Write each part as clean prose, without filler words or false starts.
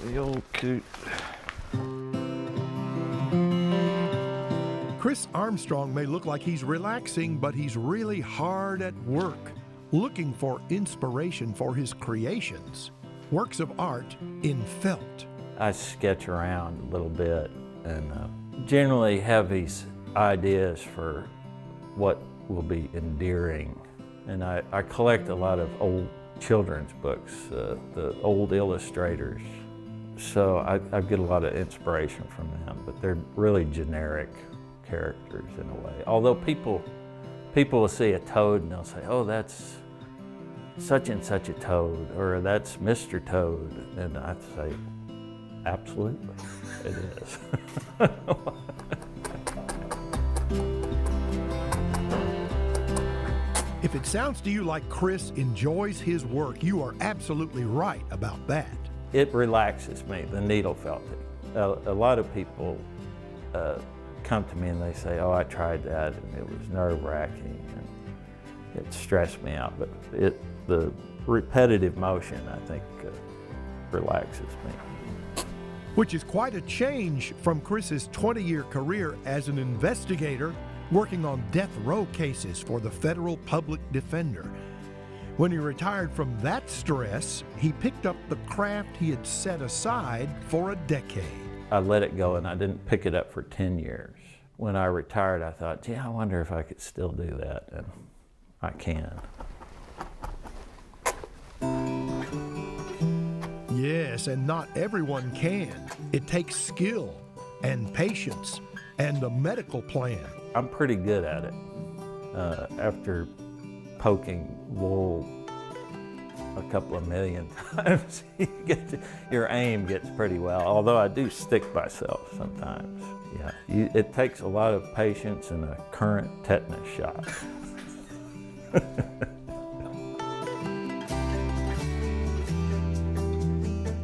the old coot. Chris Armstrong may look like he's relaxing, but he's really hard at work, looking for inspiration for his creations, works of art in felt. I sketch around a little bit and generally have these ideas for what will be endearing. And I collect a lot of old children's books, the old illustrators. So I get a lot of inspiration from them, but they're really generic characters in a way. Although people will see a toad and they'll say, oh, that's such and such a toad, or that's Mr. Toad. And I say, absolutely, it is. If it sounds to you like Chris enjoys his work, you are absolutely right about that. It relaxes me, the needle felting. A lot of people come to me and they say, oh, I tried that and it was nerve-wracking and it stressed me out. But the repetitive motion, I think, relaxes me. Which is quite a change from Chris's 20-year career as an investigator working on death row cases for the federal public defender. When he retired from that stress, he picked up the craft he had set aside for a decade. I let it go and I didn't pick it up for 10 years. When I retired, I thought, gee, I wonder if I could still do that, and I can. Yes, and not everyone can. It takes skill and patience and a medical plan. I'm pretty good at it. After poking wool a couple of million times, your aim gets pretty well, although I do stick myself sometimes. Yeah, it takes a lot of patience and a current tetanus shot.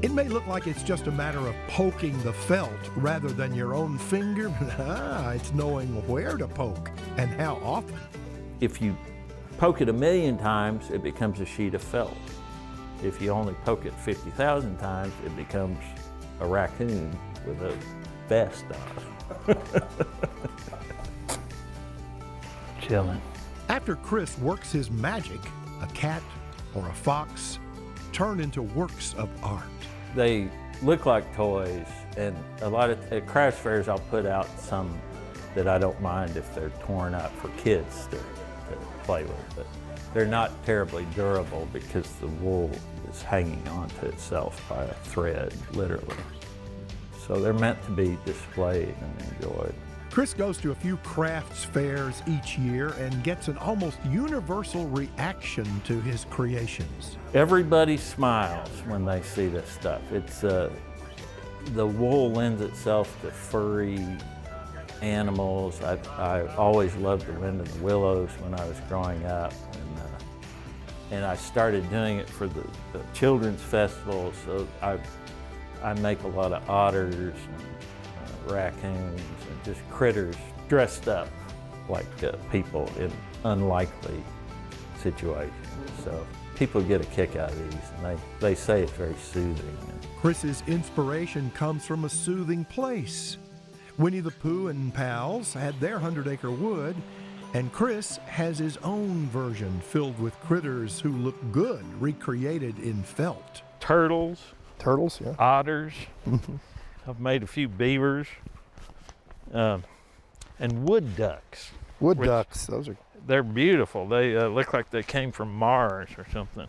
It may look like it's just a matter of poking the felt rather than your own finger, but it's knowing where to poke and how often. If you poke it 1,000,000 times, it becomes a sheet of felt. If you only poke it 50,000 times, it becomes a raccoon with a vest on. Chilling. After Chris works his magic, a cat or a fox turn into works of art. They look like toys, and a lot of at craft fairs I'll put out some that I don't mind if they're torn up for kids to play with, but they're not terribly durable because the wool is hanging onto itself by a thread, literally. So they're meant to be displayed and enjoyed. Chris goes to a few crafts fairs each year and gets an almost universal reaction to his creations. Everybody smiles when they see this stuff. It's the wool lends itself to furry animals. I always loved the wind of the willows when I was growing up, and I started doing it for the children's festival. So I make a lot of otters and raccoons and just critters dressed up like people in unlikely situations. So people get a kick out of these, and they say it's very soothing. Chris's inspiration comes from a soothing place. Winnie the Pooh and pals had their 100-acre wood, and Chris has his own version filled with critters who look good, recreated in felt. Turtles, yeah. otters. I've made a few beavers, and wood ducks. Wood ducks, They're beautiful. They look like they came from Mars or something.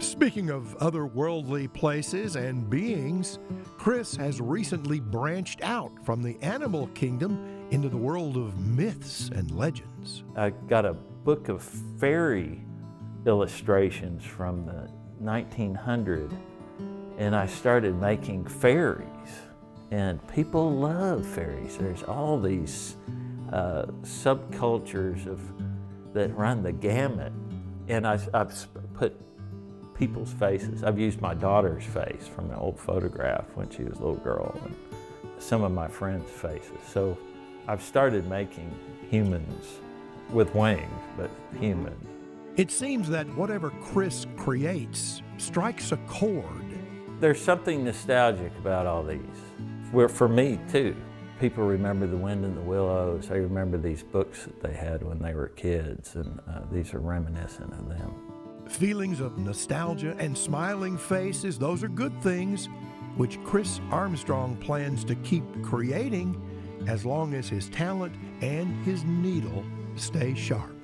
Speaking of otherworldly places and beings, Chris has recently branched out from the animal kingdom into the world of myths and legends. I got a book of fairy illustrations from the 1900s, and I started making fairies. And people love fairies. There's all these subcultures that run the gamut. And I've put people's faces. I've used my daughter's face from an old photograph when she was a little girl, and some of my friends' faces. So I've started making humans with wings, but human. It seems that whatever Chris creates strikes a chord There's something nostalgic about all these. For me, too. People remember The Wind in the Willows. They remember these books that they had when they were kids, and these are reminiscent of them. Feelings of nostalgia and smiling faces, those are good things, which Chris Armstrong plans to keep creating as long as his talent and his needle stay sharp.